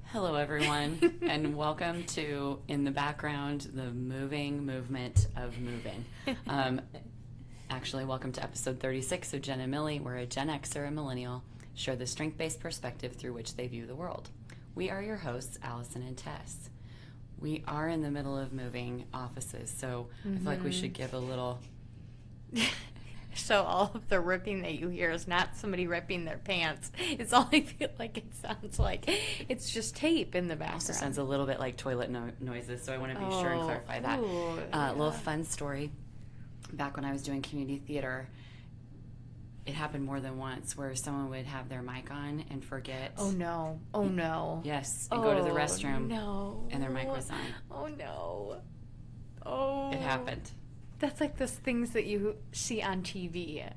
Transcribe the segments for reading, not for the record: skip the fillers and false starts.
Hello, everyone, and welcome to, in the background, the moving movement of moving. Actually, welcome to episode 36 of Genn and Millie, where a Gen Xer and Millennial share the strength-based perspective through which they view the world. We are your hosts, Allison and Tess. We are in the middle of moving offices, so I feel like we should give a little... So all of the ripping that you hear is not somebody ripping their pants. It's all I feel like it sounds like. It's just tape in the background. Also sounds a little bit like toilet noises, so I want to be sure and clarify that. A little fun story. Back when I was doing community theater, it happened more than once where someone would have their mic on and forget. Oh, no. Oh, no. Yes, and go to the restroom. No. And their mic was on. Oh, no. Oh. It happened. That's like those things that you see on TV.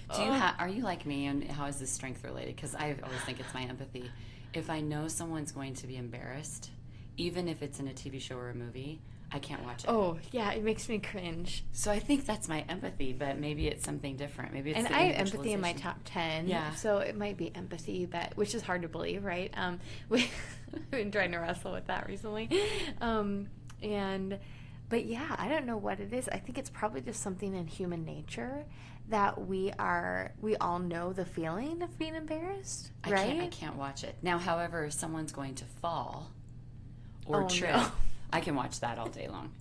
Are you like me, and how is this strength related? Because I always think it's my empathy. If I know someone's going to be embarrassed, even if it's in a TV show or a movie, I can't watch it. Oh, yeah, it makes me cringe. So I think that's my empathy, but maybe it's something different. Maybe it's and I have empathy in my top 10. Yeah. So it might be empathy, which is hard to believe, right? We've been trying to wrestle with that recently. But yeah, I don't know what it is. I think it's probably just something in human nature that we all know the feeling of being embarrassed, right? I can't watch it. Now, however, if someone's going to fall or trip, no. I can watch that all day long.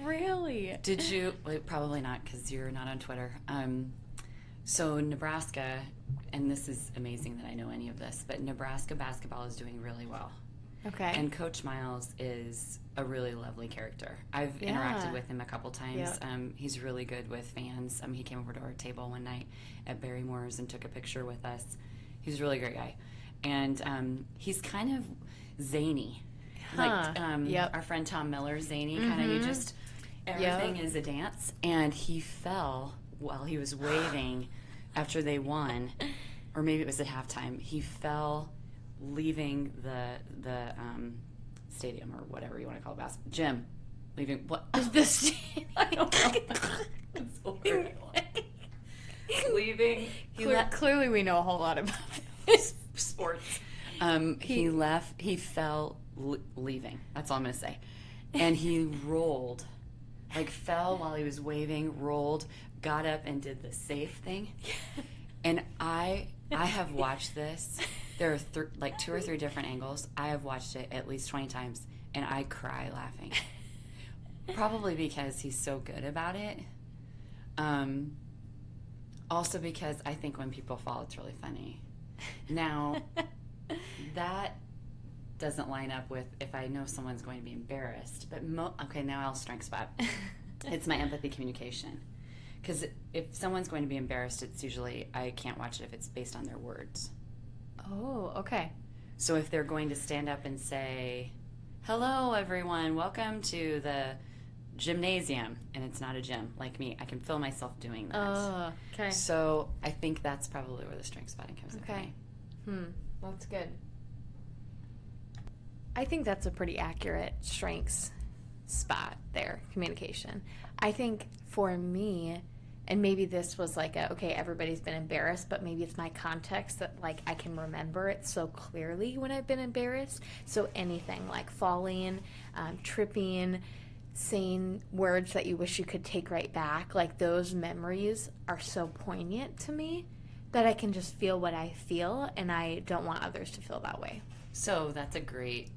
Really? Did you? Well, probably not, because you're not on Twitter. So Nebraska, and this is amazing that I know any of this, but Nebraska basketball is doing really well. Okay. And Coach Miles is a really lovely character. I've interacted with him a couple times. Yep. He's really good with fans. He came over to our table one night at Barrymore's and took a picture with us. He's a really great guy. And he's kind of zany. Like our friend Tom Miller, zany. Kind of, he just, everything is a dance. And he fell while he was waving after they won. Or maybe it was at halftime. He fell leaving the stadium, or whatever you want to call it, gym. Leaving what? The stadium. I don't know. Leaving. Clearly, we know a whole lot about this. Sports. He left. He fell leaving. That's all I'm gonna say. And he rolled, fell while he was waving. Rolled, got up, and did the safe thing. And I have watched this. There are 2 or 3 different angles. I have watched it at least 20 times, and I cry laughing. Probably because he's so good about it. Also because I think when people fall, it's really funny. Now, that doesn't line up with if I know someone's going to be embarrassed. But okay, now I'll strength spot. It's my empathy communication. Because if someone's going to be embarrassed, it's usually, I can't watch it if it's based on their words. Oh, okay. So if they're going to stand up and say, hello, everyone, welcome to the gymnasium, and it's not a gym, like me, I can feel myself doing that. Oh, okay. So I think that's probably where the strength spotting comes in. Okay. That's good. I think that's a pretty accurate strengths spot there, communication. I think for me, and maybe this was okay, everybody's been embarrassed, but maybe it's my context that I can remember it so clearly when I've been embarrassed. So anything like falling, tripping, saying words that you wish you could take right back, those memories are so poignant to me that I can just feel what I feel, and I don't want others to feel that way. So that's a great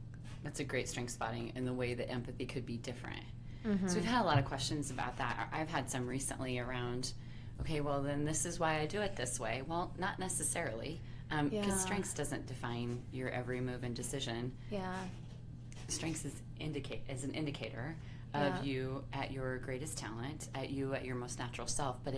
strength spotting, in the way that empathy could be different. So we've had a lot of questions about that. I've had some recently around, okay, well, then this is why I do it this way. Well, not necessarily, because strengths doesn't define your every move and decision. Yeah. Strengths is an indicator of you at your greatest talent, at your most natural self, but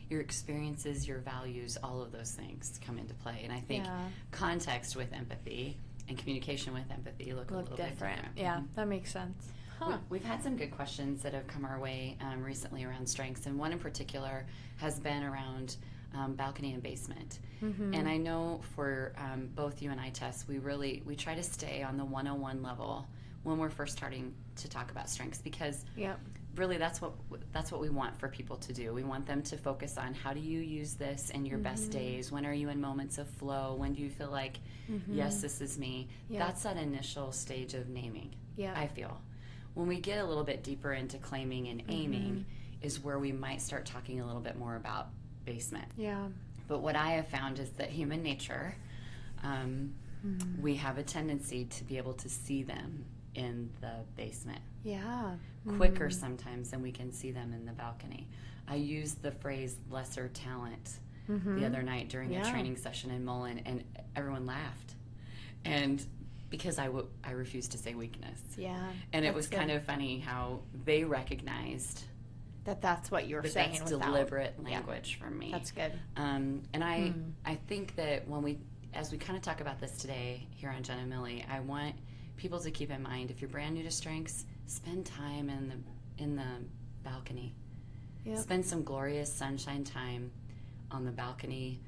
your experiences, your values, all of those things come into play. And I think context with empathy and communication with empathy look a little bit different. Yeah, that makes sense. Huh. We've had some good questions that have come our way recently around strengths, and one in particular has been around balcony and basement. And I know for both you and I, Tess, we try to stay on the 101 level when we're first starting to talk about strengths, because really that's what we want for people to do. We want them to focus on how do you use this in your best days? When are you in moments of flow? When do you feel like, yes, this is me? That's that initial stage of naming, I feel. When we get a little bit deeper into claiming and aiming is where we might start talking a little bit more about basement. Yeah. But what I have found is that human nature, we have a tendency to be able to see them in the basement. Yeah. Quicker sometimes than we can see them in the balcony. I used the phrase lesser talent the other night during a training session in Mullen, and everyone laughed. And because I refused to say weakness. Yeah. And it was kind of funny how they recognized that's what you were saying. That's deliberate language for me. That's good. And I think that as we kind of talk about this today here on Genn and Millie, I want people to keep in mind, if you're brand new to strengths, spend time in the balcony. Yep. Spend some glorious sunshine time on the balcony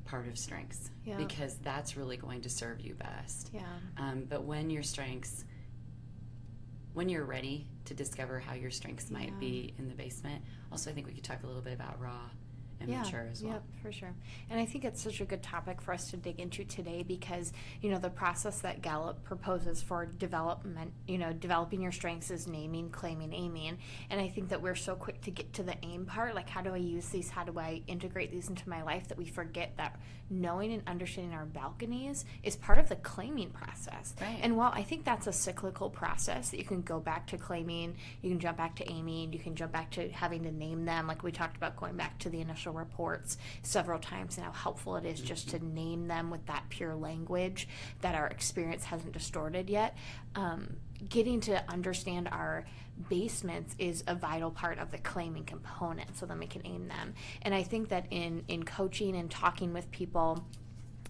part of strengths, because that's really going to serve you best. But when you're ready to discover how your strengths might be in the basement, also I think we could talk a little bit about raw and mature as well. Yeah, for sure. And I think it's such a good topic for us to dig into today because, the process that Gallup proposes for development, developing your strengths is naming, claiming, aiming. And I think that we're so quick to get to the aim part, like how do I use these, how do I integrate these into my life, that we forget that knowing and understanding our balconies is part of the claiming process. Right. And while I think that's a cyclical process that you can go back to claiming, you can jump back to aiming, you can jump back to having to name them, like we talked about going back to the initial reports several times and how helpful it is just to name them with that pure language that our experience hasn't distorted yet. Getting to understand our basements is a vital part of the claiming component so then we can aim them. And I think that in coaching and talking with people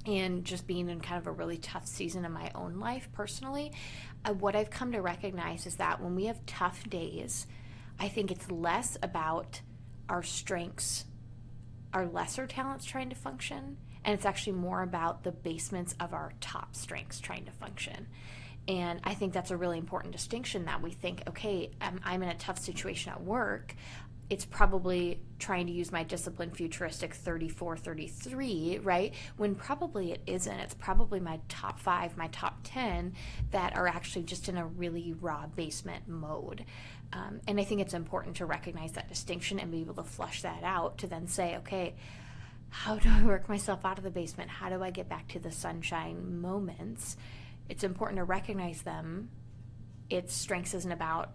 and just being in kind of a really tough season in my own life personally, what I've come to recognize is that when we have tough days, I think it's less about our strengths, our lesser talents trying to function, and it's actually more about the basements of our top strengths trying to function. And I think that's a really important distinction, that we think, okay, I'm in a tough situation at work. It's probably trying to use my discipline futuristic 34, 33, right? When probably it isn't. It's probably my top 5, my top 10 that are actually just in a really raw basement mode. And I think it's important to recognize that distinction and be able to flush that out to then say, okay, how do I work myself out of the basement? How do I get back to the sunshine moments? It's important to recognize them. Its strengths isn't about,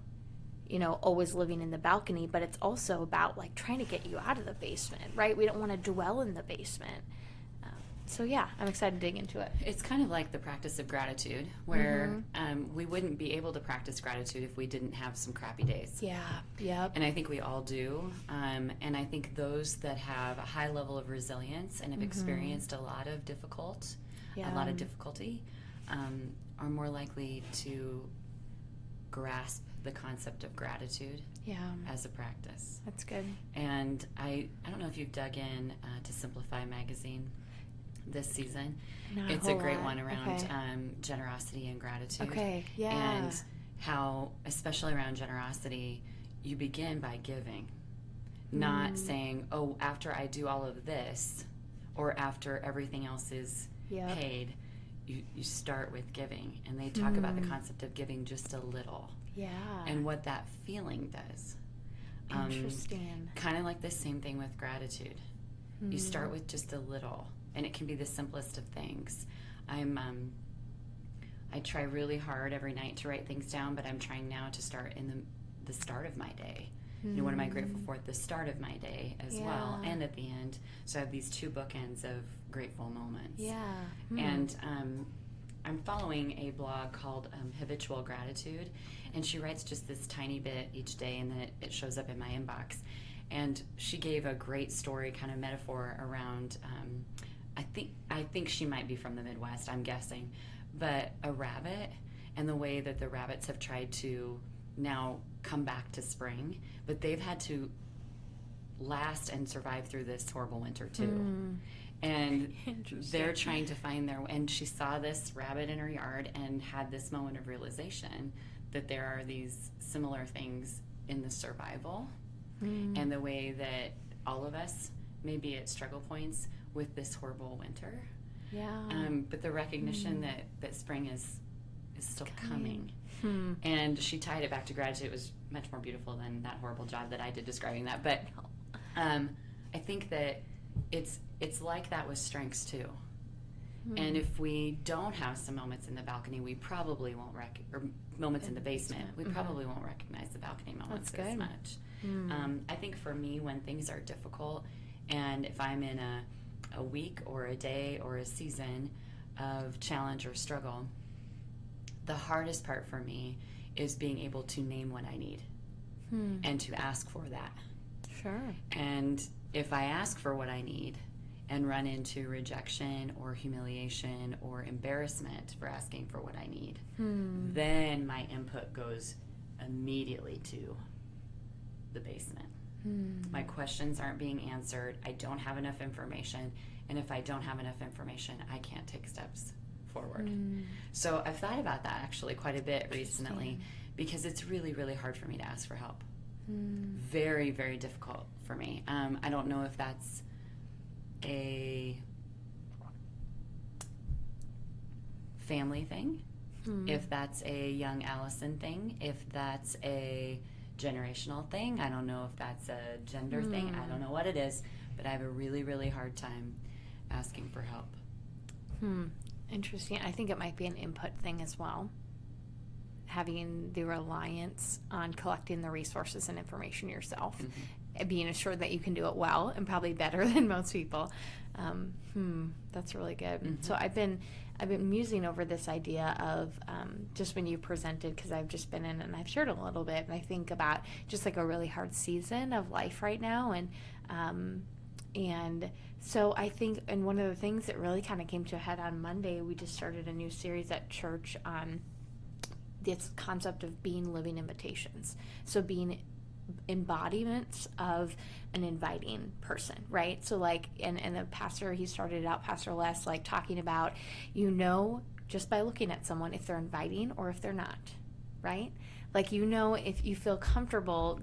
always living in the balcony, but it's also about like trying to get you out of the basement, right? We don't want to dwell in the basement. So yeah, I'm excited to dig into it. It's kind of like the practice of gratitude, where we wouldn't be able to practice gratitude if we didn't have some crappy days. Yeah, yep. And I think we all do. And I think those that have a high level of resilience and have experienced a lot of difficulty, are more likely to grasp the concept of gratitude as a practice. That's good. And I don't know if you've dug in to Simplify magazine this season. It's a great one around generosity and gratitude. Okay, yeah. And how, especially around generosity, you begin by giving, not saying, oh, after I do all of this or after everything else is paid. You start with giving, and they talk about the concept of giving just a little. Yeah. And what that feeling does. Interesting. Kind of like the same thing with gratitude. You start with just a little, and it can be the simplest of things. I try really hard every night to write things down, but I'm trying now to start in the start of my day. What am I grateful for at the start of my day as well, and at the end. So I have these two bookends of grateful moments. Yeah. And I'm following a blog called Habitual Gratitude, and she writes just this tiny bit each day, and then it shows up in my inbox. And she gave a great story, kind of metaphor around, I think she might be from the Midwest, I'm guessing, but a rabbit, and the way that the rabbits have tried to now come back to spring, but they've had to last and survive through this horrible winter too. And they're trying to find their way. And she saw this rabbit in her yard and had this moment of realization that there are these similar things in the survival and the way that all of us may be at struggle points with this horrible winter. Yeah. But the recognition that spring is still coming. And she tied it back to gratitude. It was much more beautiful than that horrible job that I did describing that. But I think that it's like that with strengths too. And if we don't have some moments in the balcony, we probably won't or moments in the basement, we probably won't recognize the balcony moments as much. I think for me, when things are difficult, and if I'm in a week or a day or a season of challenge or struggle, the hardest part for me is being able to name what I need and to ask for that. Sure. And if I ask for what I need and run into rejection or humiliation or embarrassment for asking for what I need, then my input goes immediately to the basement. My questions aren't being answered. I don't have enough information. And if I don't have enough information, I can't take steps forward. So I've thought about that actually quite a bit recently, because it's really, really hard for me to ask for help. Very, very difficult for me. I don't know if that's a family thing, if that's a young Allison thing, if that's a generational thing. I don't know if that's a gender thing. I don't know what it is, but I have a really, really hard time asking for help. Interesting. I think it might be an input thing as well. Having the reliance on collecting the resources and information yourself, being assured that you can do it well and probably better than most people. That's really good. So I've been musing over this idea of just when you presented, because I've just been in and I've shared a little bit, and I think about just like a really hard season of life right now, and so I think, and one of the things that really kind of came to a head on Monday, we just started a new series at church on this concept of being living invitations. So being embodiments of an inviting person, right? So like, and the pastor, he started out, Pastor Les, like talking about, just by looking at someone, if they're inviting or if they're not, right? Like, if you feel comfortable,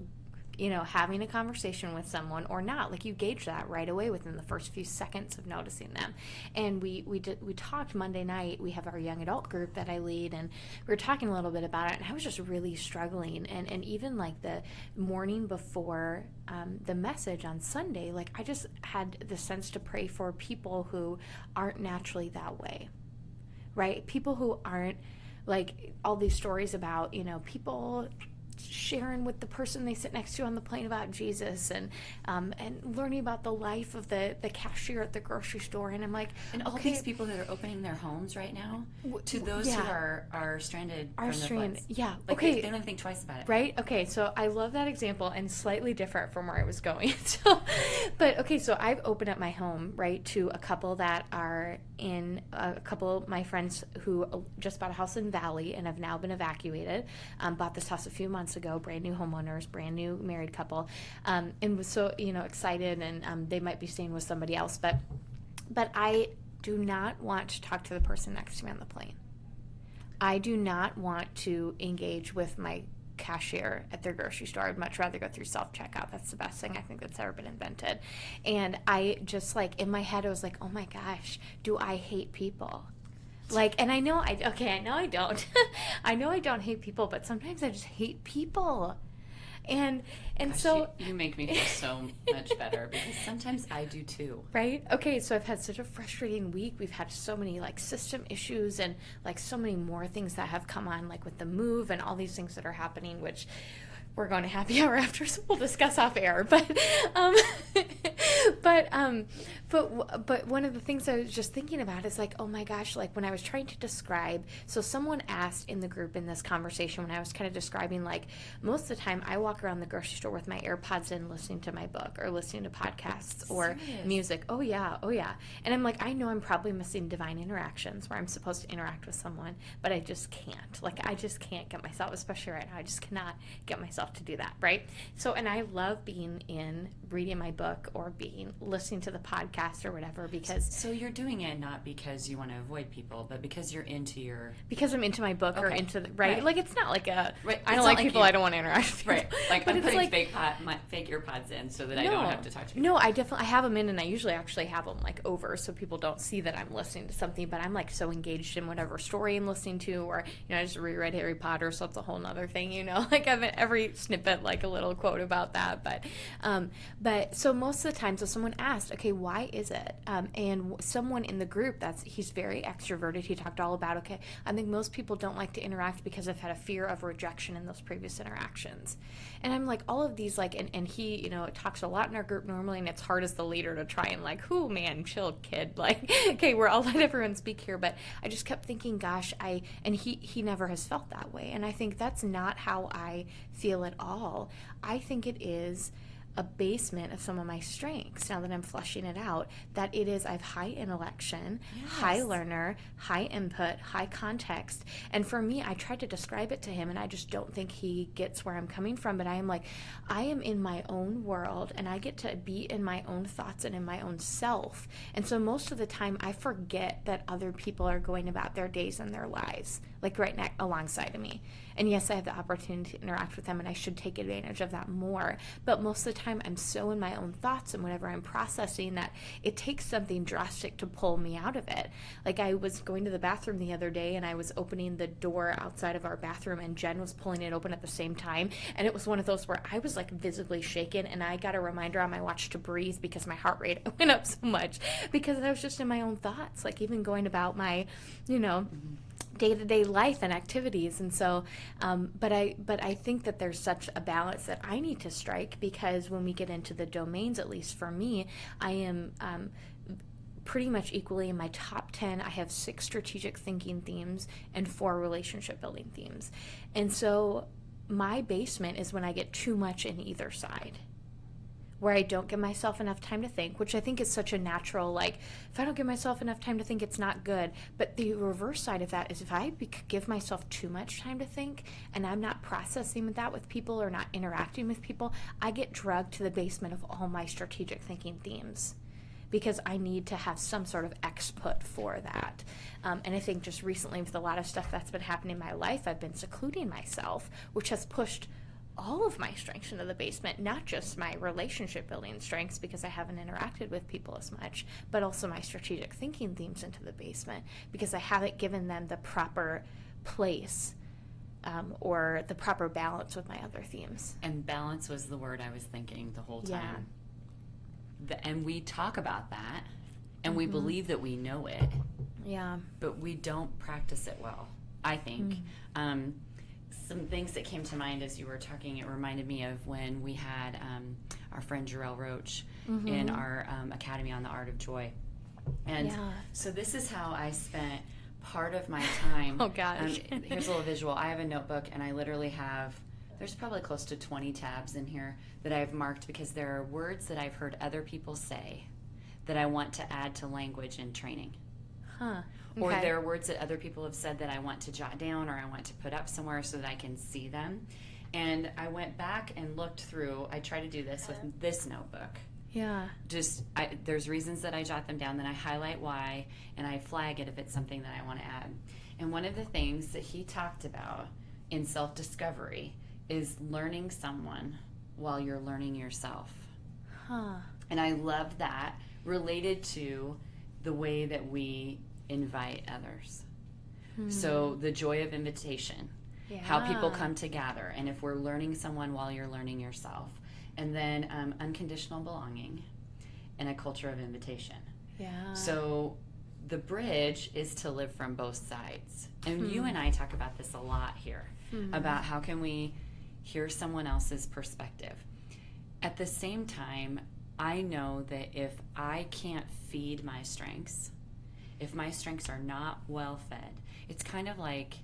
having a conversation with someone or not. Like, you gauge that right away within the first few seconds of noticing them. And we talked Monday night. We have our young adult group that I lead, and we were talking a little bit about it, and I was just really struggling. And even like the morning before the message on Sunday, like I just had the sense to pray for people who aren't naturally that way, right? People who aren't, like, all these stories about, people sharing with the person they sit next to on the plane about Jesus, and learning about the life of the cashier at the grocery store. And I'm like, and all these people that are opening their homes right now to those who are stranded from their flights. Yeah. Like, they don't even think twice about it. Right? Okay, so I love that example, and slightly different from where I was going. So I've opened up my home, right, to a couple that are a couple of my friends who just bought a house in Valley and have now been evacuated, bought this house a few months ago, brand new homeowners, brand new married couple, and was so excited, and they might be staying with somebody else, but I do not want to talk to the person next to me on the plane. I do not want to engage with my cashier at their grocery store. I'd much rather go through self-checkout. That's the best thing I think that's ever been invented. And I just, like, in my head, I was like, oh my gosh, do I hate people? Like, and I know I don't. I know I don't hate people, but sometimes I just hate people. And Gosh, so you make me feel so much better, because sometimes I do too. Right? Okay, so I've had such a frustrating week. We've had so many system issues, and so many more things that have come on, like with the move and all these things that are happening, which we're going to happy hour after, so we'll discuss off air. But one of the things I was just thinking about is like, oh my gosh, like when I was trying to describe, so someone asked in the group in this conversation when I was kind of describing, like, most of the time I walk around the grocery store with my AirPods in, listening to my book or listening to podcasts or music. Oh yeah. And I'm like, I know I'm probably missing divine interactions where I'm supposed to interact with someone, but I just can't. Like, I just can't get myself, especially right now, I just cannot get myself myself to do that, right? So, and I love reading my book or listening to the podcast or whatever, because So you're doing it not because you want to avoid people, but because you're because I'm into my book or Okay. into right? Like, it's not like I It's don't not like like people. you- I don't want to interact with people. right. Like But I'm it's putting like, fake earpods in so that I don't have to talk to people. No, I have them in, and I usually actually have them like over so people don't see that I'm listening to something, but I'm like so engaged in whatever story I'm listening to, or I just reread Harry Potter, so that's a whole nother thing, like I've every snippet like a little quote about that. But so most of the time, so someone asked, okay, why is it? And someone in the group he's very extroverted. He talked all about, okay, I think most people don't like to interact because they've had a fear of rejection in those previous interactions. And I'm like, all of these, like, and he, talks a lot in our group normally, and it's hard as the leader to try and like, man, chill, kid. Like, okay, I'll let everyone speak here. But I just kept thinking, gosh, he never has felt that way. And I think that's not how I feel at all. I think it is a basement of some of my strengths, now that I'm fleshing it out, that it is, I have high intellection, high learner, high input, high context. And for me, I tried to describe it to him, and I just don't think he gets where I'm coming from. But I am like, I am in my own world, and I get to be in my own thoughts and in my own self. And so most of the time, I forget that other people are going about their days and their lives, like right alongside of me. And yes, I have the opportunity to interact with them, and I should take advantage of that more. But most of the time, I'm so in my own thoughts and whatever I'm processing that it takes something drastic to pull me out of it. Like, I was going to the bathroom the other day, and I was opening the door outside of our bathroom, and Jen was pulling it open at the same time. And it was one of those where I was like visibly shaken, and I got a reminder on my watch to breathe because my heart rate went up so much because I was just in my own thoughts, like even going about my, day-to-day life and activities. And so but I think that there's such a balance that I need to strike, because when we get into the domains, at least for me, I am pretty much equally in my top 10. I have 6 strategic thinking themes and 4 relationship building themes. And so my basement is when I get too much in either side, where I don't give myself enough time to think, which I think is such a natural, like, if I don't give myself enough time to think, it's not good. But the reverse side of that is if I give myself too much time to think, and I'm not processing that with people or not interacting with people, I get drugged to the basement of all my strategic thinking themes, because I need to have some sort of exput for that. And I think just recently, with a lot of stuff that's been happening in my life, I've been secluding myself, which has pushed all of my strengths into the basement, not just my relationship building strengths because I haven't interacted with people as much, but also my strategic thinking themes into the basement because I haven't given them the proper place or the proper balance with my other themes. And balance was the word I was thinking the whole time. Yeah. And we talk about that, and we believe that we know it. Yeah. But we don't practice it well, I think. Some things that came to mind as you were talking, it reminded me of when we had our friend Jarrell Roach in our Academy on the Art of Joy. And so this is how I spent part of my time. Oh, gosh. Here's a little visual. I have a notebook, and I literally have, there's probably close to 20 tabs in here that I've marked because there are words that I've heard other people say that I want to add to language and training. Huh. Or there are words that other people have said that I want to jot down or I want to put up somewhere so that I can see them. And I went back and looked through. I try to do this with this notebook. Yeah. There's reasons that I jot them down, then I highlight why, and I flag it if it's something that I want to add. And one of the things that he talked about in self-discovery is learning someone while you're learning yourself. Huh. And I love that related to the way that we invite others. So the joy of invitation, how people come together, and if we're learning someone while you're learning yourself, and then unconditional belonging and a culture of invitation. Yeah. So the bridge is to live from both sides. And you and I talk about this a lot here, about how can we hear someone else's perspective. At the same time, I know that if I can't feed my strengths, if my strengths are not well fed, it's kind of like,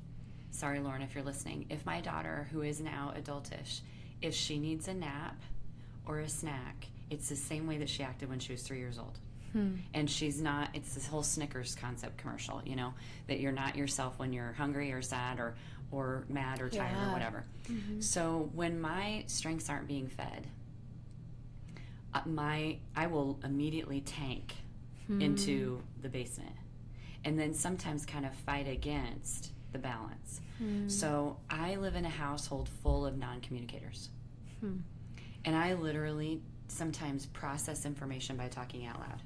sorry, Lauren, if you're listening, if my daughter, who is now adultish, if she needs a nap or a snack, it's the same way that she acted when she was 3 years old. And she's not, it's this whole Snickers concept commercial, that you're not yourself when you're hungry or sad or mad or tired or whatever. So when my strengths aren't being fed, I will immediately tank into the basement, and then sometimes kind of fight against the balance. So I live in a household full of non-communicators, and I literally sometimes process information by talking out loud.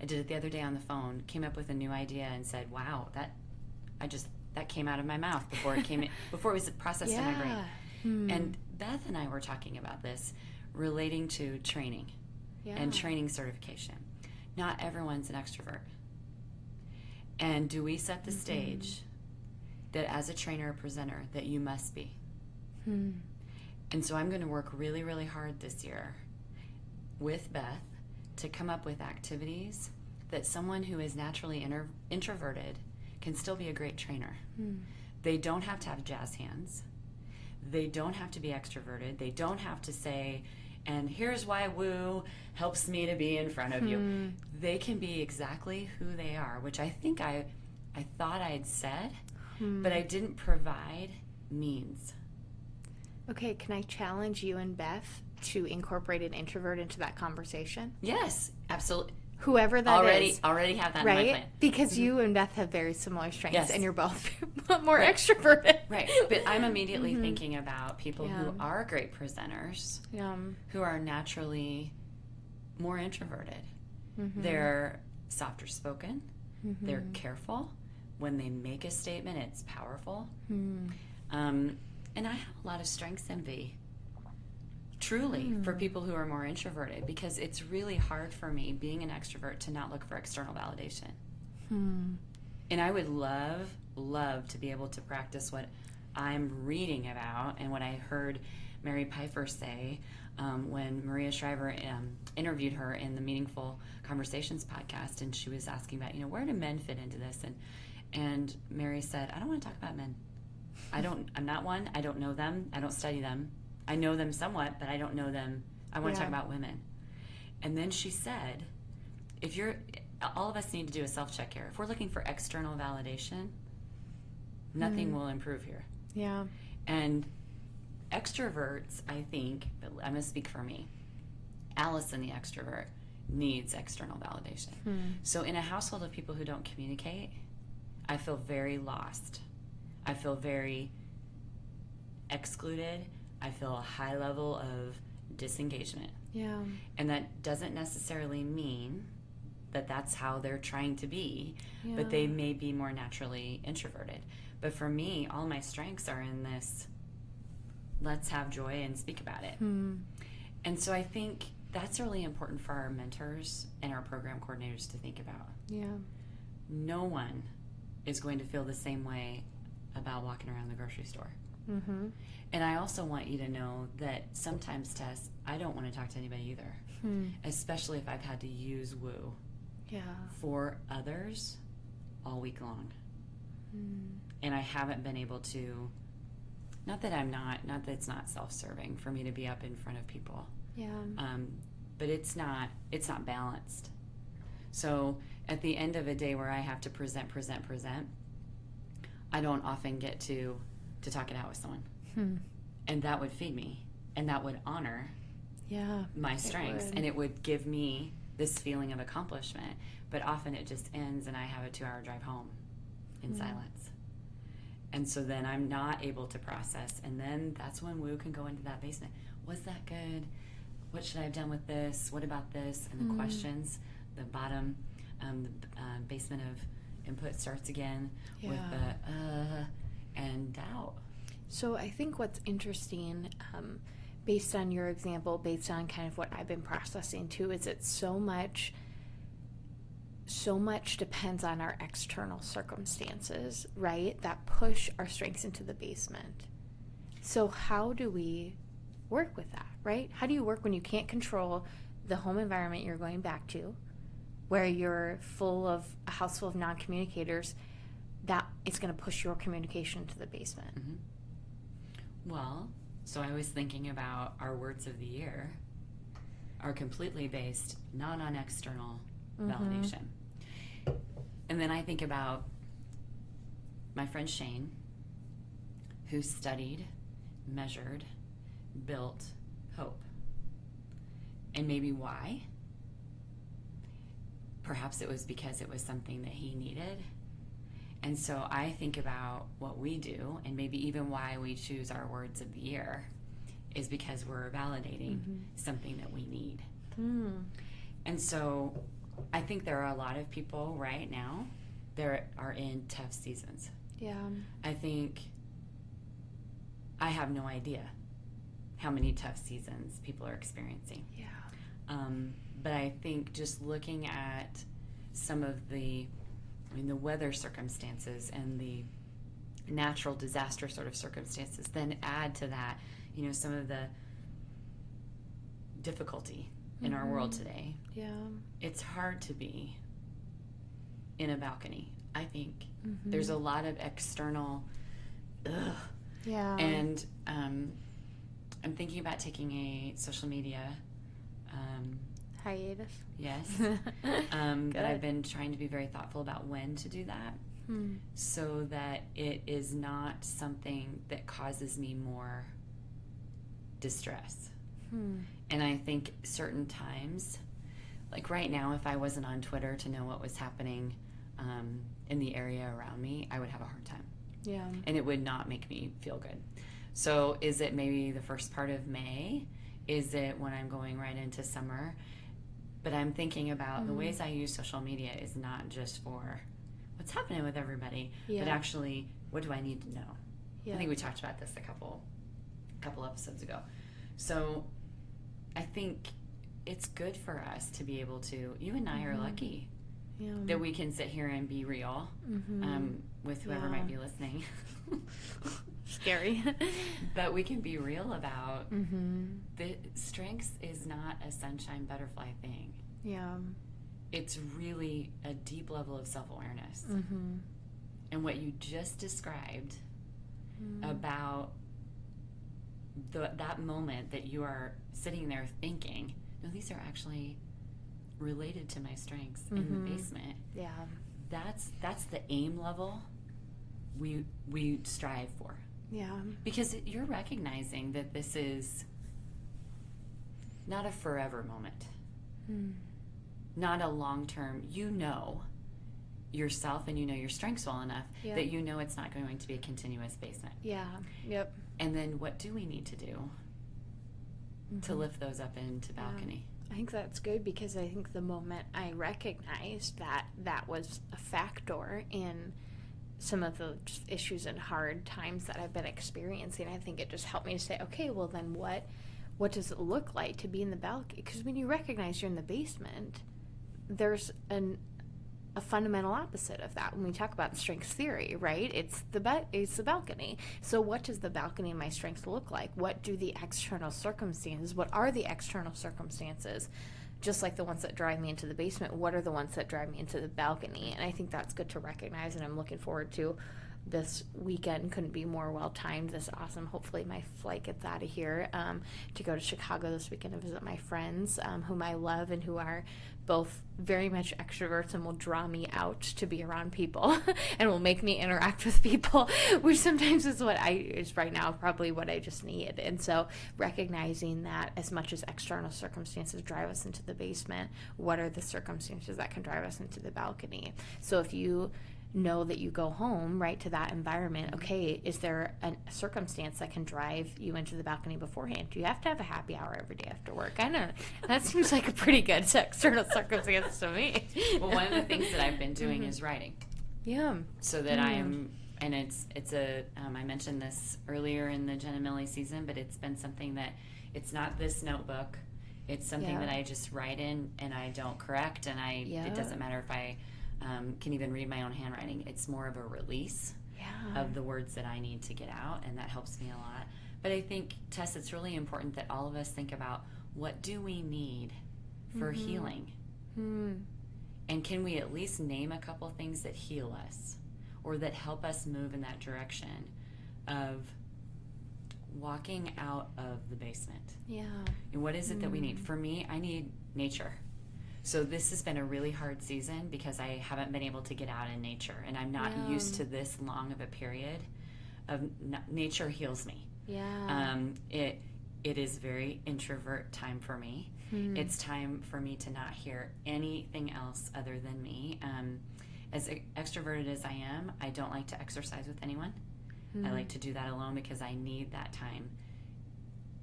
I did it the other day on the phone, came up with a new idea and said, wow, that came out of my mouth before it was processed in my brain. And Beth and I were talking about this relating to training and training certification. Not everyone's an extrovert. And do we set the stage that as a trainer or presenter that you must be? And so I'm going to work really, really hard this year with Beth to come up with activities that someone who is naturally introverted can still be a great trainer. They don't have to have jazz hands. They don't have to be extroverted. They don't have to say, and here's why woo helps me to be in front of you. They can be exactly who they are, which I think I thought I had said, but I didn't provide means. Okay, can I challenge you and Beth to incorporate an introvert into that conversation? Yes, absolutely. Whoever that is. Already have that right? in my plan. Because you and Beth have very similar strengths, Yes. and you're both more extroverted. Right, but I'm immediately thinking about people who are great presenters, who are naturally more introverted. They're softer spoken. They're careful. When they make a statement, it's powerful. And I have a lot of strengths envy, truly, for people who are more introverted, because it's really hard for me, being an extrovert, to not look for external validation. And I would love to be able to practice what I'm reading about and what I heard Mary Pfeiffer say when Maria Shriver interviewed her in the Meaningful Conversations podcast, and she was asking about, where do men fit into this? And Mary said, I don't want to talk about men. I'm not one. I don't know them. I don't study them. I know them somewhat, but I don't know them. I want to talk about women. And then she said, all of us need to do a self-check here. If we're looking for external validation, nothing will improve here. Yeah. And extroverts, I think, I'm going to speak for me, Allison the extrovert needs external validation. So in a household of people who don't communicate, I feel very lost. I feel very excluded. I feel a high level of disengagement. Yeah. And that doesn't necessarily mean that that's how they're trying to be, but they may be more naturally introverted. But for me, all my strengths are in this, let's have joy and speak about it. And so I think that's really important for our mentors and our program coordinators to think about. Yeah. No one is going to feel the same way about walking around the grocery store. And I also want you to know that sometimes, Tess, I don't want to talk to anybody either, especially if I've had to use woo for others all week long. And I haven't been able to, not that it's not self-serving for me to be up in front of people. But it's not balanced. So at the end of a day where I have to present, I don't often get to talk it out with someone. And that would feed me, and that would honor my strengths, and it would give me this feeling of accomplishment. But often it just ends and I have a 2-hour drive home in silence. And so then I'm not able to process, and then that's when woo can go into that basement. Was that good? What should I have done with this? What about this? And the questions, the bottom, the basement of input starts again with the and doubt. So I think what's interesting, based on your example, based on kind of what I've been processing too, is that so much depends on our external circumstances, right? That push our strengths into the basement. So how do we work with that, right? How do you work when you can't control the home environment you're going back to, where you're a house full of non-communicators, that it's going to push your communication into the basement? Well, so I was thinking about our words of the year are completely based not on external validation. And then I think about my friend Shane, who studied, measured, built hope. And maybe why? Perhaps it was because it was something that he needed. And so I think about what we do, and maybe even why we choose our words of the year is because we're validating something that we need. And so I think there are a lot of people right now that are in tough seasons. Yeah. I think I have no idea how many tough seasons people are experiencing. Yeah. But I think just looking at some of the weather circumstances and the natural disaster sort of circumstances, then add to that, some of the difficulty in our world today. Yeah. It's hard to be in a balcony. I think there's a lot of external, Yeah. and I'm thinking about taking a social media hiatus. yes, but I've been trying to be very thoughtful about when to do that, so that it is not something that causes me more distress. And I think certain times, like right now, if I wasn't on Twitter to know what was happening in the area around me, I would have a hard time. Yeah. And it would not make me feel good. So is it maybe the first part of May? Is it when I'm going right into summer? But I'm thinking about the ways I use social media is not just for what's happening with everybody, but actually, what do I need to know? Yeah. I think we talked about this a couple episodes ago. So I think it's good for us to be able to, you and I are lucky that we can sit here and be real with whoever might be listening. Scary. But we can be real about the strength is not a sunshine butterfly thing. Yeah. It's really a deep level of self-awareness. And what you just described about that moment that you are sitting there thinking, no, these are actually related to my strengths in the basement. Yeah. That's the aim level we strive for. Yeah. Because you're recognizing that this is not a forever moment. Not a long-term, yourself and your strengths well enough that it's not going to be a continuous basement. Yeah. Yep. And then what do we need to do to lift those up into balcony? I think that's good, because I think the moment I recognized that was a factor in some of the issues and hard times that I've been experiencing, I think it just helped me to say, okay, well then what does it look like to be in the balcony? Because when you recognize you're in the basement, there's a fundamental opposite of that. When we talk about strengths theory, right? It's the balcony. So what does the balcony and my strengths look like? What do the external circumstances? What are the external circumstances? Just like the ones that drive me into the basement, what are the ones that drive me into the balcony? And I think that's good to recognize, and I'm looking forward to this weekend. Couldn't be more well timed. This awesome. Hopefully my flight gets out of here to go to Chicago this weekend and visit my friends whom I love and who are both very much extroverts and will draw me out to be around people and will make me interact with people, which sometimes is right now probably what I just need. And so recognizing that as much as external circumstances drive us into the basement, what are the circumstances that can drive us into the balcony? So if you know that you go home, right, to that environment, okay, is there a circumstance that can drive you into the balcony beforehand? Do you have to have a happy hour every day after work? I know. That seems like a pretty good external circumstance to me. Well, one of the things that I've been doing is writing. Yeah. So that I am, and I mentioned this earlier in the Genn and Millie season, but it's been something that, it's not this notebook. It's something that I just write in and I don't correct, and it doesn't matter if I can even read my own handwriting. It's more of a release of the words that I need to get out, and that helps me a lot. But I think, Tess, it's really important that all of us think about, what do we need for healing? And can we at least name a couple things that heal us or that help us move in that direction of walking out of the basement? Yeah. And what is it that we need? For me, I need nature. So this has been a really hard season because I haven't been able to get out in nature, and I'm not used to this long of a period nature heals me. Yeah. It is very introvert time for me. It's time for me to not hear anything else other than me. As extroverted as I am, I don't like to exercise with anyone. I like to do that alone because I need that time,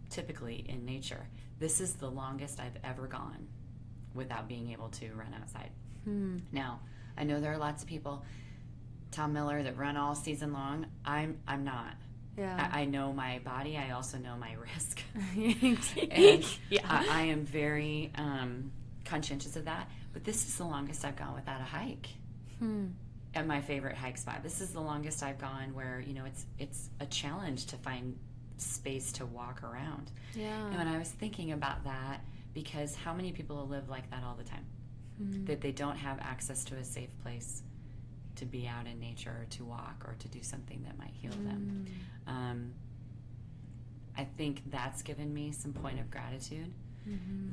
typically in nature. This is the longest I've ever gone without being able to run outside. Now, I know there are lots of people, Tom Miller, that run all season long. I'm not. Yeah. I know my body. I also know my risk. And yeah. I am very conscientious of that. But this is the longest I've gone without a hike at my favorite hike spot. This is the longest I've gone where, it's a challenge to find space to walk around. Yeah. And when I was thinking about that, because how many people live like that all the time? That they don't have access to a safe place to be out in nature or to walk or to do something that might heal them. I think that's given me some point of gratitude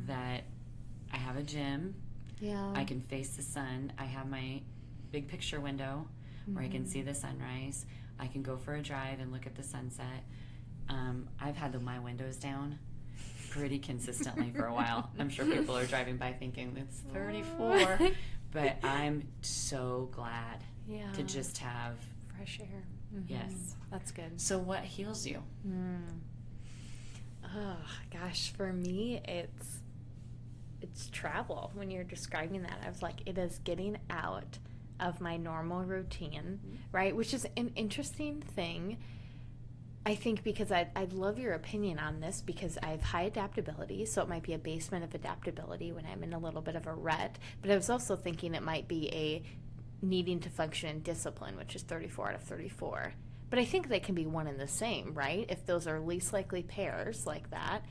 that I have a gym. Yeah. I can face the sun. I have my big picture window where I can see the sunrise. I can go for a drive and look at the sunset. I've had my windows down pretty consistently for a while. I'm sure people are driving by thinking it's 34, but I'm so glad to just have fresh air. Yes, that's good. So what heals you? Oh gosh, for me it's travel. When you're describing that, I was like, it is getting out of my normal routine, right? Which is an interesting thing, I think, because I'd love your opinion on this, because I have high adaptability, so it might be a basement of adaptability when I'm in a little bit of a rut. But I was also thinking it might be a needing to function in discipline, which is 34 out of 34. But I think they can be one and the same, right? If those are least likely pairs like that,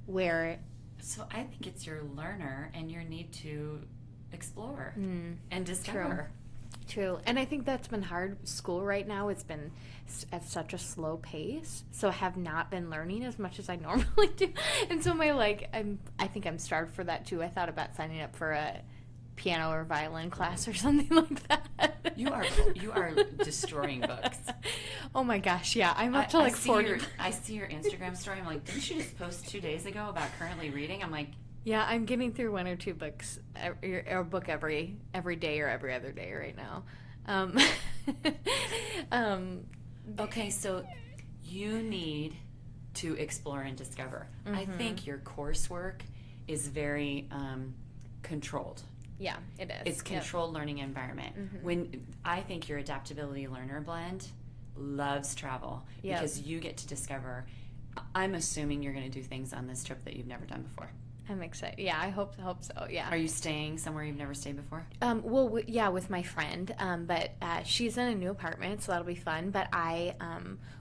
where... So I think it's your learner and your need to explore and discover. True. And I think that's been hard. School right now, it's been at such a slow pace, so I have not been learning as much as I normally do. And so I think I'm starved for that too. I thought about signing up for a piano or violin class or something like that. You are destroying books. Oh my gosh, yeah. I'm up to 40. I see your Instagram story. I'm like, didn't you just post 2 days ago about currently reading? I'm like, yeah, I'm getting through 1 or 2 books, or book every day or every other day right now. Okay, so you need to explore and discover. I think your coursework is very controlled. Yeah, it is. It's controlled learning environment. When I think your adaptability learner blend loves travel because you get to discover. I'm assuming you're going to do things on this trip that you've never done before. I'm excited. Yeah, I hope so. Yeah. Are you staying somewhere you've never stayed before? With my friend. But she's in a new apartment, so that'll be fun. But I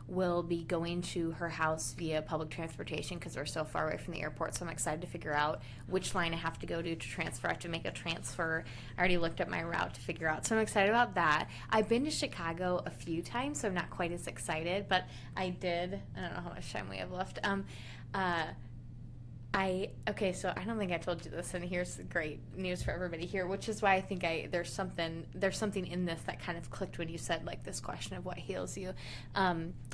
will be going to her house via public transportation because we're so far away from the airport. So I'm excited to figure out which line I have to go to transfer. I have to make a transfer. I already looked at my route to figure out. So I'm excited about that. I've been to Chicago a few times, so I'm not quite as excited. But I don't know how much time we have left. So I don't think I told you this, and here's great news for everybody here, which is why I think there's something in this that kind of clicked when you said this question of what heals you.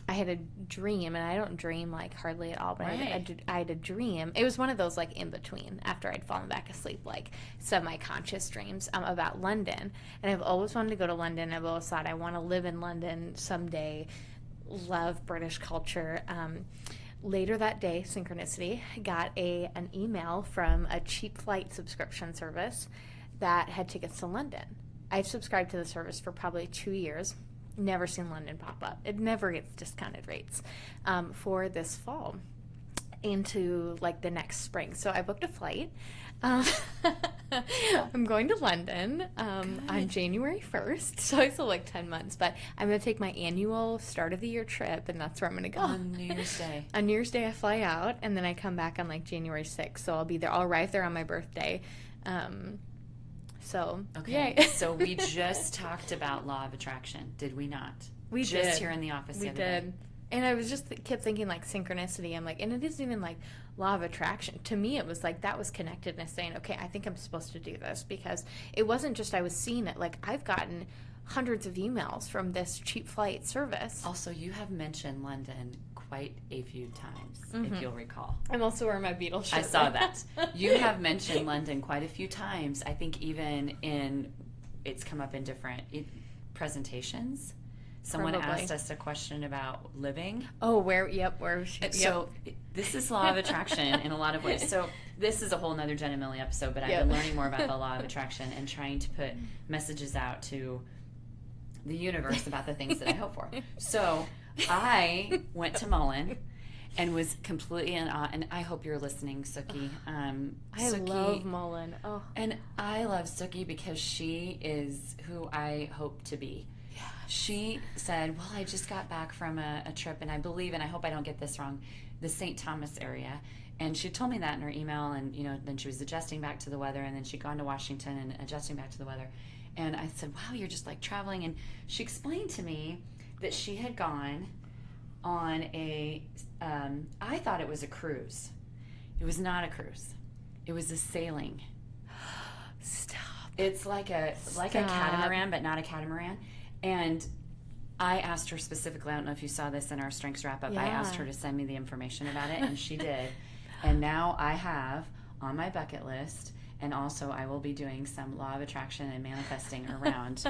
I had a dream, and I don't dream hardly at all, but right. I had a dream. It was one of those in between after I'd fallen back asleep, semi-conscious dreams about London, and I've always wanted to go to London. I've always thought I want to live in London someday. Love British culture. Later that day, synchronicity, got an email from a cheap flight subscription service that had tickets to London. I've subscribed to the service for probably 2 years. Never seen London pop up. It never gets discounted rates for this fall into the next spring. So I booked a flight. I'm going to London on January 1st, so I still 10 months, but I'm going to take my annual start of the year trip, and that's where I'm going to go. On New Year's Day. On New Year's Day I fly out, and then I come back on January 6th, so I'll be there. I'll arrive there on my birthday. Okay, yay. So we just talked about law of attraction, did we not? We did. Just here in the office the other day. And I was just kept thinking synchronicity. I'm and it isn't even law of attraction. To me, it was that was connectedness saying, okay, I think I'm supposed to do this, because it wasn't just I was seeing it. I've gotten hundreds of emails from this cheap flight service. Also, you have mentioned London quite a few times, if you'll recall. I'm also wearing my Beatles shirt. I saw that. You have mentioned London quite a few times. I think even it's come up in different presentations. Someone Probably. asked us a question about living. Oh, where? So this is law of attraction in a lot of ways. So this is a whole nother Genn and Millie episode, but I've been learning more about the law of attraction and trying to put messages out to the universe about the things that I hope for. So I went to Mullen and was completely in awe, and I hope you're listening, Sookie. I love Mullen. Oh, and I love Sookie because she is who I hope to be. yeah. She said, well, I just got back from a trip, and I believe, and I hope I don't get this wrong, the St. Thomas area. And she told me that in her email, and then she was adjusting back to the weather, and then she'd gone to Washington and adjusting back to the weather. And I said, wow, you're just like traveling. And she explained to me that she had gone on I thought it was a cruise. It was not a cruise. It was a sailing. Stop. It's like a catamaran, but not a catamaran. And I asked her specifically, I don't know if you saw this in our Strengths Wrap-Up, I asked her to send me the information about it, and she did. And now I have on my bucket list, and also I will be doing some law of attraction and manifesting around.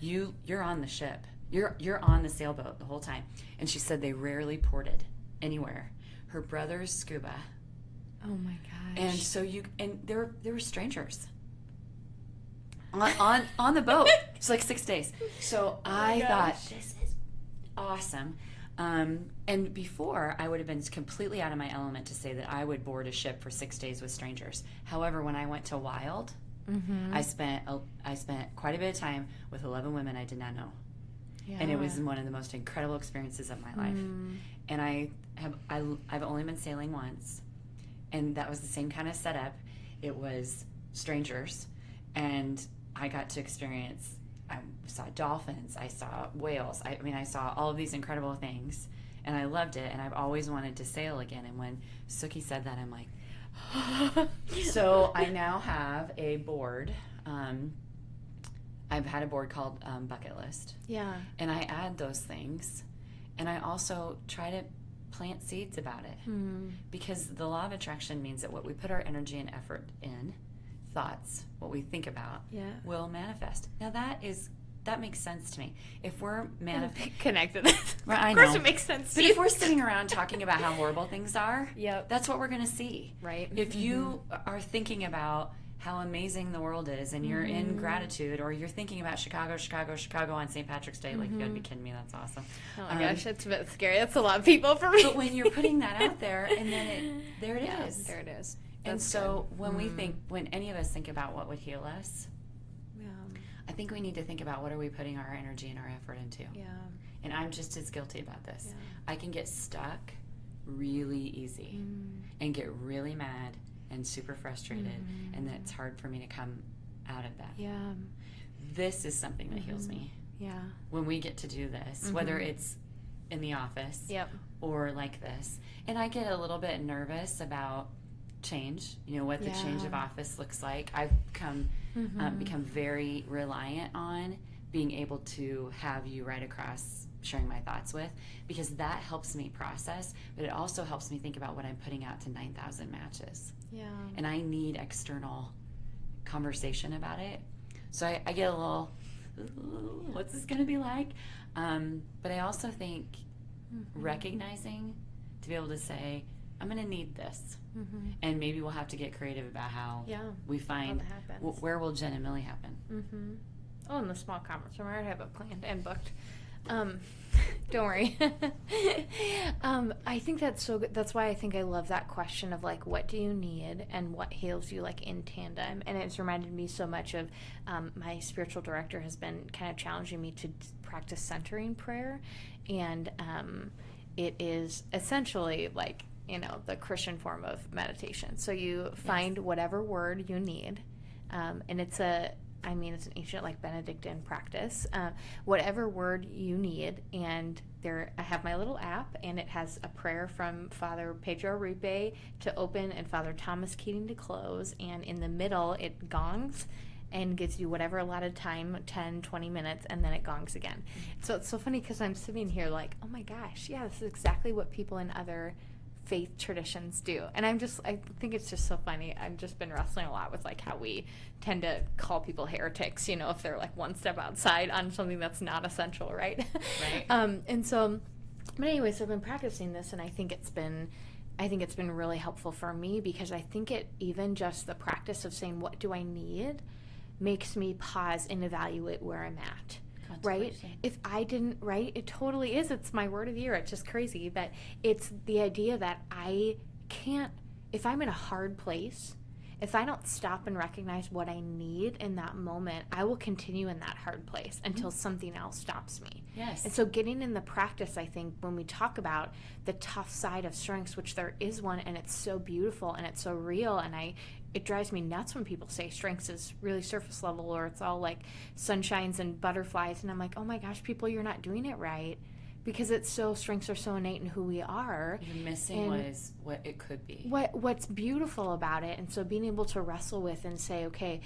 You're on the ship. You're on the sailboat the whole time. And she said they rarely ported anywhere. Her brother's scuba. Oh my gosh. And so there were strangers on the boat. It's like 6 days. So I thought, this is awesome. And before, I would have been completely out of my element to say that I would board a ship for 6 days with strangers. However, when I went to Wild, I spent quite a bit of time with 11 women I did not know. Yeah. And it was one of the most incredible experiences of my life. And I've only been sailing once, and that was the same kind of setup. It was strangers, and I got to experience. I saw dolphins. I saw whales. I saw all of these incredible things, and I loved it. And I've always wanted to sail again. And when Sookie said that, I'm like, so I now have a board. I've had a board called Bucket List. Yeah. And I add those things, and I also try to plant seeds about it, because the law of attraction means that what we put our energy and effort in, thoughts, what we think about, will manifest. Now that makes sense to me. If we're connected, right, of course it makes sense. But if we're sitting around talking about how horrible things are, yep, that's what we're going to see. Right. If you are thinking about how amazing the world is, and you're in gratitude, or you're thinking about Chicago on St. Patrick's Day, like, you gotta be kidding me, that's awesome. Oh my gosh, that's a bit scary. That's a lot of people for me. But when you're putting that out there, and then there it is. There it is. And so when any of us think about what would heal us, I think we need to think about what are we putting our energy and our effort into. Yeah. And I'm just as guilty about this. Yeah. I can get stuck really easy and get really mad and super frustrated, and then it's hard for me to come out of that. Yeah. This is something that heals me. Yeah. When we get to do this, whether it's in the office or like this. And I get a little bit nervous about change, what the change of office looks like. I've become very reliant on being able to have you right across sharing my thoughts with, because that helps me process, but it also helps me think about what I'm putting out to 9,000 matches. Yeah. And I need external conversation about it. So I get a little, what's this going to be like? But I also think recognizing to be able to say, I'm going to need this. And maybe we'll have to get creative about how we find, where will Genn and Millie happen? Oh, in the small conference room. I already have it planned and booked. Don't worry. I think that's so good. That's why I think I love that question of, like, what do you need and what heals you, like, in tandem. And it's reminded me so much of my spiritual director has been kind of challenging me to practice centering prayer. And it is essentially like, the Christian form of meditation. So you find whatever word you need, and it's an ancient, like, Benedictine practice. Whatever word you need, and I have my little app, and it has a prayer from Father Pedro Ripe to open and Father Thomas Keating to close, and in the middle it gongs, and gives you whatever allotted time, 10, 20 minutes, and then it gongs again. So it's so funny because I'm sitting here like, oh my gosh, yeah, this is exactly what people in other faith traditions do. And I think it's just so funny. I've just been wrestling a lot with like how we tend to call people heretics, if they're like one step outside on something that's not essential, right? Right. And so, but anyway, so I've been practicing this, and I think it's been really helpful for me, because I think it, even just the practice of saying, what do I need, makes me pause and evaluate where I'm at. Right? If I didn't, right? It totally is. It's my word of the year. It's just crazy. But it's the idea that I can't, if I'm in a hard place, if I don't stop and recognize what I need in that moment, I will continue in that hard place until something else stops me. Yes. And so getting in the practice, I think, when we talk about the tough side of strengths, which there is one, and it's so beautiful and it's so real, and it drives me nuts when people say strengths is really surface level, or it's all like sunshines and butterflies, and I'm like, oh my gosh, people, you're not doing it right, because strengths are so innate in who we are. You're missing what it could be. What's beautiful about it. And so being able to wrestle with and say, okay,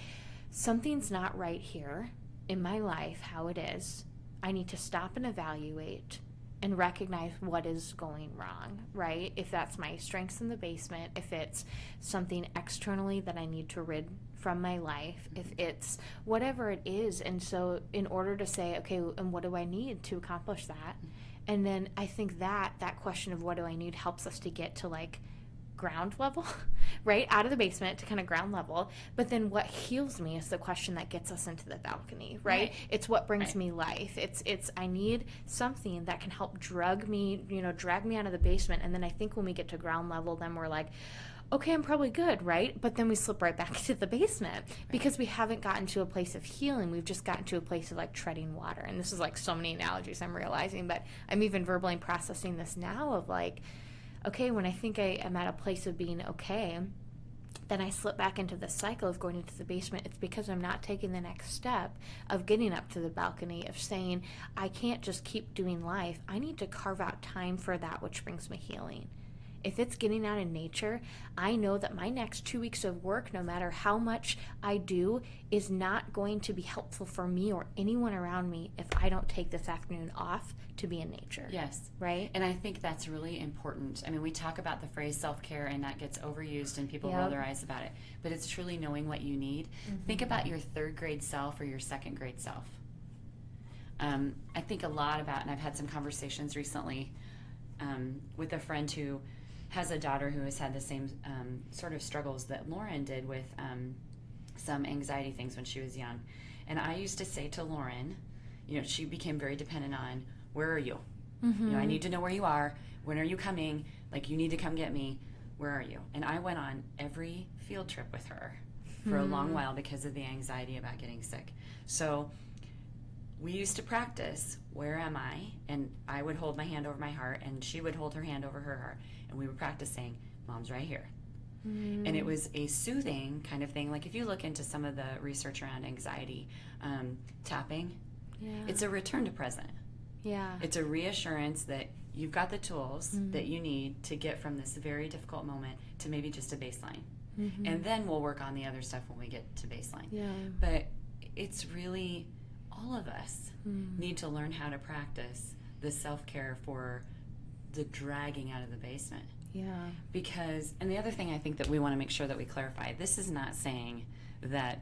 something's not right here in my life, how it is. I need to stop and evaluate and recognize what is going wrong, right? If that's my strengths in the basement, if it's something externally that I need to rid from my life, if it's whatever it is. And so in order to say, okay, and what do I need to accomplish that? And then I think that question of what do I need helps us to get to like ground level, right? Out of the basement to kind of ground level. But then what heals me is the question that gets us into the balcony, right? It's what brings me life. It's I need something that can help drag me out of the basement. And then I think when we get to ground level, then we're like, okay, I'm probably good, right? But then we slip right back into the basement because we haven't gotten to a place of healing. We've just gotten to a place of like treading water. And this is like so many analogies I'm realizing, but I'm even verbally processing this now of like, okay, when I think I am at a place of being okay, then I slip back into the cycle of going into the basement. It's because I'm not taking the next step of getting up to the balcony, of saying, I can't just keep doing life. I need to carve out time for that which brings me healing. If it's getting out in nature, I know that my next 2 weeks of work, no matter how much I do, is not going to be helpful for me or anyone around me if I don't take this afternoon off to be in nature. Yes. Right? And I think that's really important. I mean, we talk about the phrase self-care, and that gets overused and people roll their eyes about it. But it's truly knowing what you need. Think about your third grade self or your second grade self. I think a lot about, and I've had some conversations recently with a friend who has a daughter who has had the same sort of struggles that Lauren did with some anxiety things when she was young. And I used to say to Lauren, she became very dependent on, where are you? I need to know where you are. When are you coming? Like, you need to come get me. Where are you? And I went on every field trip with her for a long while because of the anxiety about getting sick. So we used to practice, where am I? And I would hold my hand over my heart, and she would hold her hand over her heart. And we would practice saying, Mom's right here. And it was a soothing kind of thing. Like, if you look into some of the research around anxiety, tapping, it's a return to present. Yeah. It's a reassurance that you've got the tools that you need to get from this very difficult moment to maybe just a baseline. And then we'll work on the other stuff when we get to baseline. Yeah. But it's really, all of us need to learn how to practice the self-care for the dragging out of the basement. Yeah. Because, and the other thing I think that we want to make sure that we clarify, this is not saying that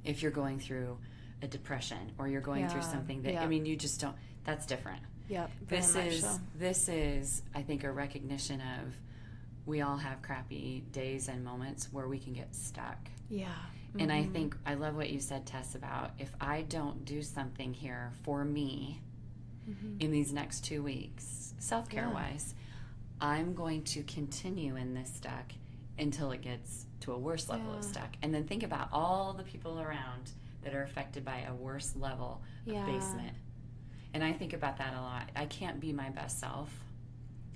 if you're going through a depression or you're going through something that, I mean, you just don't, that's different. Yep. This is, I think, a recognition of, we all have crappy days and moments where we can get stuck. Yeah. And I think, I love what you said, Tess, about if I don't do something here for me in these next 2 weeks, self-care wise, I'm going to continue in this stuck until it gets to a worse level of stuck. And then think about all the people around that are affected by a worse level of basement. And I think about that a lot. I can't be my best self.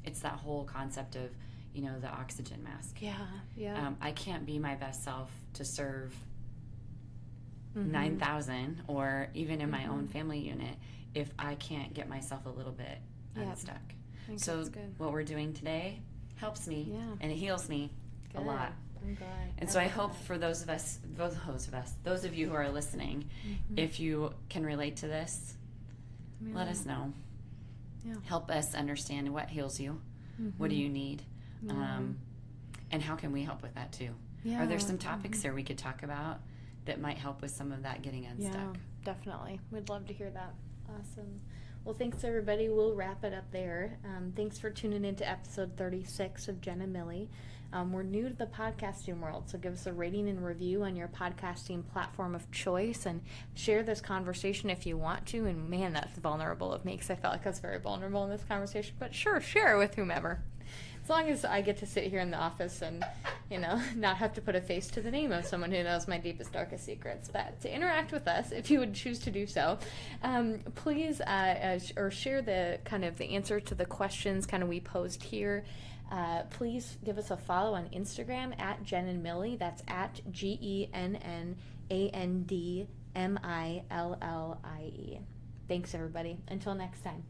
It's that whole concept of, the oxygen mask. I can't be my best self to serve 9,000 or even in my own family unit if I can't get myself a little bit unstuck. So what we're doing today helps me and it heals me a lot. I'm glad. And so I hope for those of you who are listening, if you can relate to this, let us know. Yeah. Help us understand what heals you. What do you need? And how can we help with that too? Yeah. Are there some topics there we could talk about that might help with some of that getting unstuck? Yeah, definitely. We'd love to hear that. Awesome. Well, thanks, everybody. We'll wrap it up there. Thanks for tuning in to episode 36 of Genn and Millie. We're new to the podcasting world, so give us a rating and review on your podcasting platform of choice and share this conversation if you want to. And man, that's vulnerable of me because I felt like I was very vulnerable in this conversation. But sure, share it with whomever. As long as I get to sit here in the office and, not have to put a face to the name of someone who knows my deepest, darkest secrets. But to interact with us, if you would choose to do so, please or share the kind of the answer to the questions kind of we posed here. Please give us a follow on Instagram at Genn and Millie. That's at GENNANDMILLIE. Thanks, everybody. Until next time.